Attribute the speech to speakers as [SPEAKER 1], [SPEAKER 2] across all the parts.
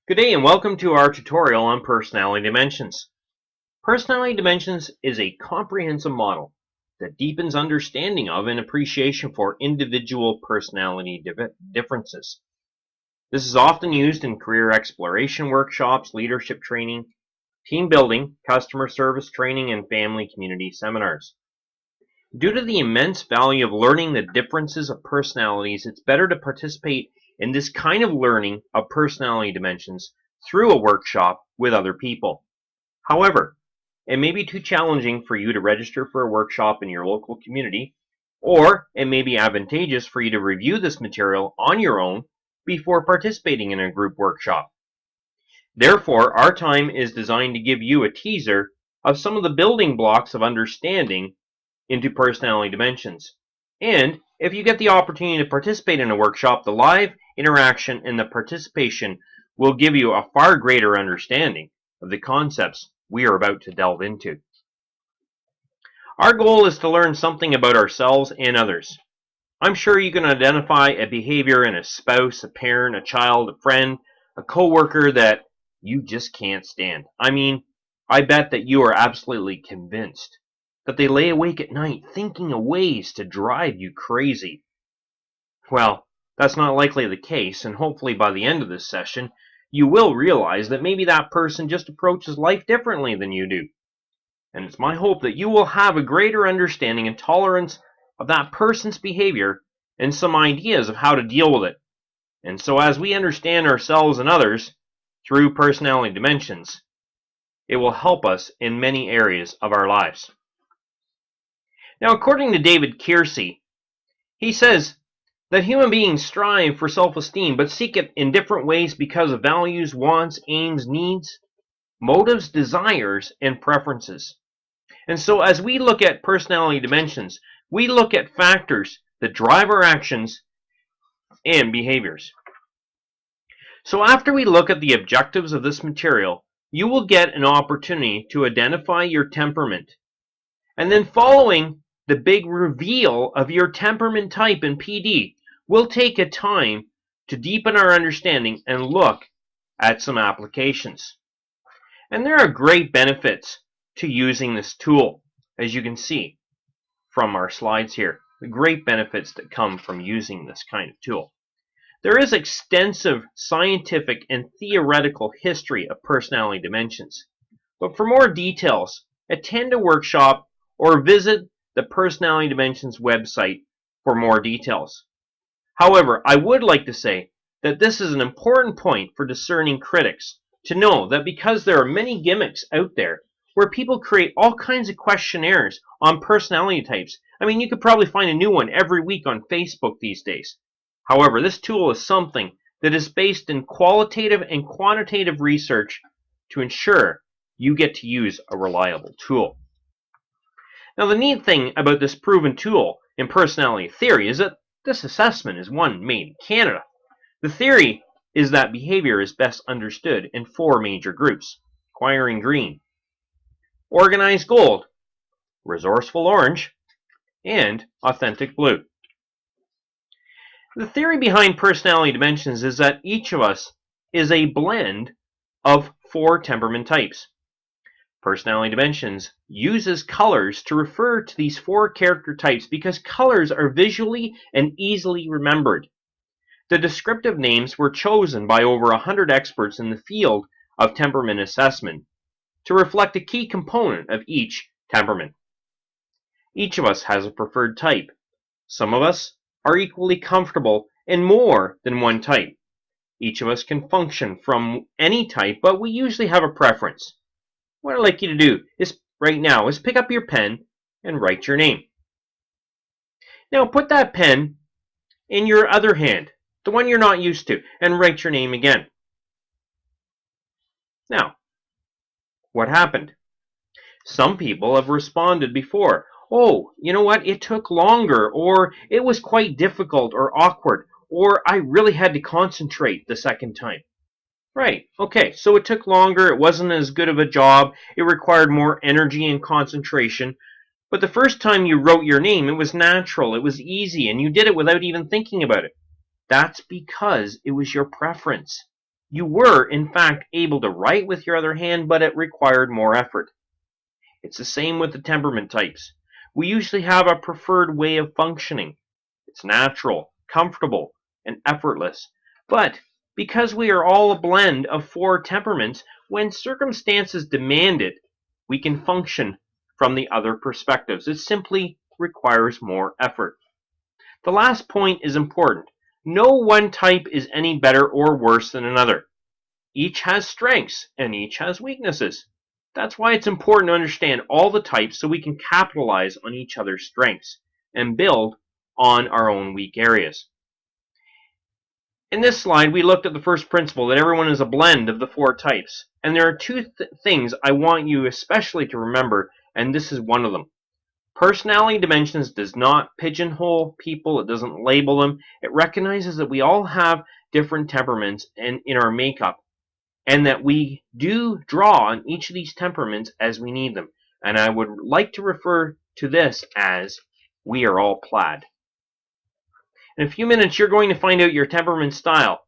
[SPEAKER 1] Good day and welcome to our tutorial on personality dimensions. Personality dimensions is a comprehensive model that deepens understanding of and appreciation for individual personality differences. This is often used in career exploration workshops, leadership training, team building, customer service training, and family community seminars. Due to the immense value of learning the differences of personalities, it's better to participate in this kind of learning of personality dimensions through a workshop with other people. However, it may be too challenging for you to register for a workshop in your local community, or it may be advantageous for you to review this material on your own before participating in a group workshop. Therefore, our time is designed to give you a teaser of some of the building blocks of understanding into personality dimensions. And if you get the opportunity to participate in a workshop, the live interaction and the participation will give you a far greater understanding of the concepts we are about to delve into. Our goal is to learn something about ourselves and others. I'm sure you can identify a behavior in a spouse, a parent, a child, a friend, a coworker that you just can't stand. I bet that you are absolutely convinced that they lay awake at night thinking of ways to drive you crazy. Well, that's not likely the case, and hopefully by the end of this session, you will realize that maybe that person just approaches life differently than you do. And it's my hope that you will have a greater understanding and tolerance of that person's behavior and some ideas of how to deal with it. And so as we understand ourselves and others through personality dimensions, it will help us in many areas of our lives. Now, according to David Keirsey, he says that human beings strive for self-esteem but seek it in different ways because of values, wants, aims, needs, motives, desires, and preferences. And so as we look at personality dimensions, we look at factors that drive our actions and behaviors. So after we look at the objectives of this material, you will get an opportunity to identify your temperament. And then following the big reveal of your temperament type in PD, we'll take a time to deepen our understanding and look at some applications. And there are great benefits to using this tool, as you can see from our slides here. The great benefits that come from using this kind of tool. There is extensive scientific and theoretical history of personality dimensions. But for more details, attend a workshop or visit the Personality Dimensions website for more details. However, I would like to say that this is an important point for discerning critics to know that because there are many gimmicks out there where people create all kinds of questionnaires on personality types. You could probably find a new one every week on Facebook these days. However, this tool is something that is based in qualitative and quantitative research to ensure you get to use a reliable tool. Now, the neat thing about this proven tool in personality theory is that this assessment is one made in Canada. The theory is that behavior is best understood in 4 major groups: acquiring green, organized gold, resourceful orange, and authentic blue. The theory behind personality dimensions is that each of us is a blend of 4 temperament types. Personality dimensions uses colors to refer to these 4 character types because colors are visually and easily remembered. The descriptive names were chosen by over 100 experts in the field of temperament assessment to reflect a key component of each temperament. Each of us has a preferred type. Some of us are equally comfortable in more than one type. Each of us can function from any type, but we usually have a preference. What I'd like you to do right now is pick up your pen and write your name. Now put that pen in your other hand, the one you're not used to, and write your name again. Now, what happened? Some people have responded before. Oh, you know what? It took longer, or it was quite difficult or awkward, or I really had to concentrate the second time. Right, okay, so it took longer, it wasn't as good of a job, it required more energy and concentration, but the first time you wrote your name, it was natural, it was easy, and you did it without even thinking about it. That's because it was your preference. You were, in fact, able to write with your other hand, but it required more effort. It's the same with the temperament types. We usually have a preferred way of functioning. It's natural, comfortable, and effortless. But because we are all a blend of four temperaments, when circumstances demand it, we can function from the other perspectives. It simply requires more effort. The last point is important. No one type is any better or worse than another. Each has strengths and each has weaknesses. That's why it's important to understand all the types so we can capitalize on each other's strengths and build on our own weak areas. In this slide, we looked at the first principle that everyone is a blend of the four types. And there are two things I want you especially to remember, and this is one of them. Personality Dimensions does not pigeonhole people, it doesn't label them. It recognizes that we all have different temperaments in our makeup, and that we do draw on each of these temperaments as we need them. And I would like to refer to this as we are all plaid. In a few minutes, you're going to find out your temperament style.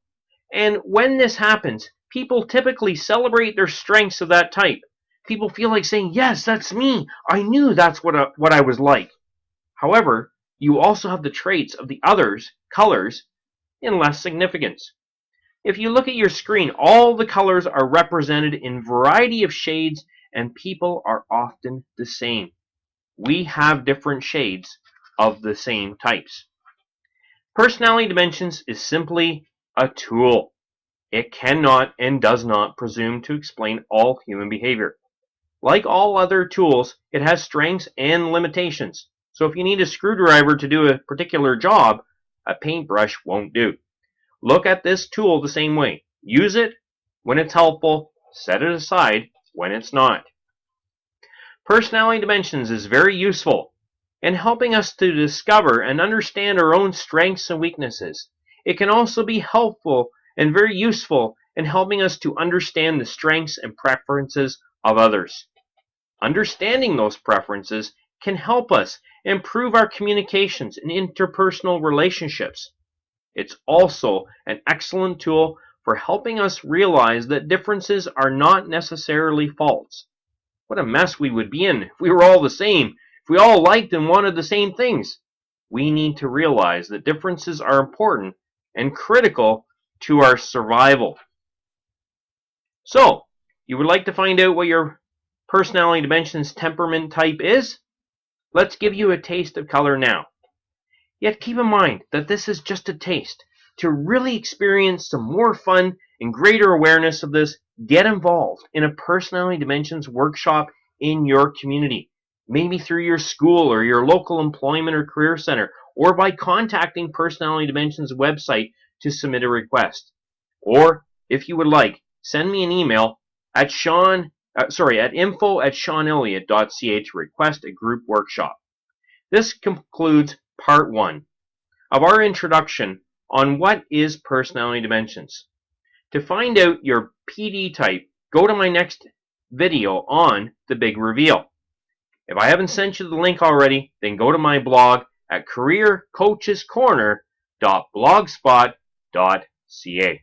[SPEAKER 1] And when this happens, people typically celebrate their strengths of that type. People feel like saying, yes, that's me. I knew that's what I was like. However, you also have the traits of the others, colors, in less significance. If you look at your screen, all the colors are represented in a variety of shades, and people are often the same. We have different shades of the same types. Personality Dimensions is simply a tool. It cannot and does not presume to explain all human behavior. Like all other tools, it has strengths and limitations. So if you need a screwdriver to do a particular job, a paintbrush won't do. Look at this tool the same way. Use it when it's helpful, set it aside when it's not. Personality Dimensions is very useful in helping us to discover and understand our own strengths and weaknesses. It can also be helpful and very useful in helping us to understand the strengths and preferences of others. Understanding those preferences can help us improve our communications and interpersonal relationships. It's also an excellent tool for helping us realize that differences are not necessarily faults. What a mess we would be in if we were all the same, if we all liked and wanted the same things. We need to realize that differences are important and critical to our survival. So, you would like to find out what your Personality Dimensions temperament type is? Let's give you a taste of color now. Yet keep in mind that this is just a taste. To really experience some more fun and greater awareness of this, get involved in a Personality Dimensions workshop in your community. Maybe through your school or your local employment or career center, or by contacting Personality Dimensions website to submit a request. Or, if you would like, send me an email at info@seanelliott.ca to request a group workshop. This concludes part 1 of our introduction on what is Personality Dimensions. To find out your PD type, go to my next video on the big reveal. If I haven't sent you the link already, then go to my blog at careercoachescorner.blogspot.ca.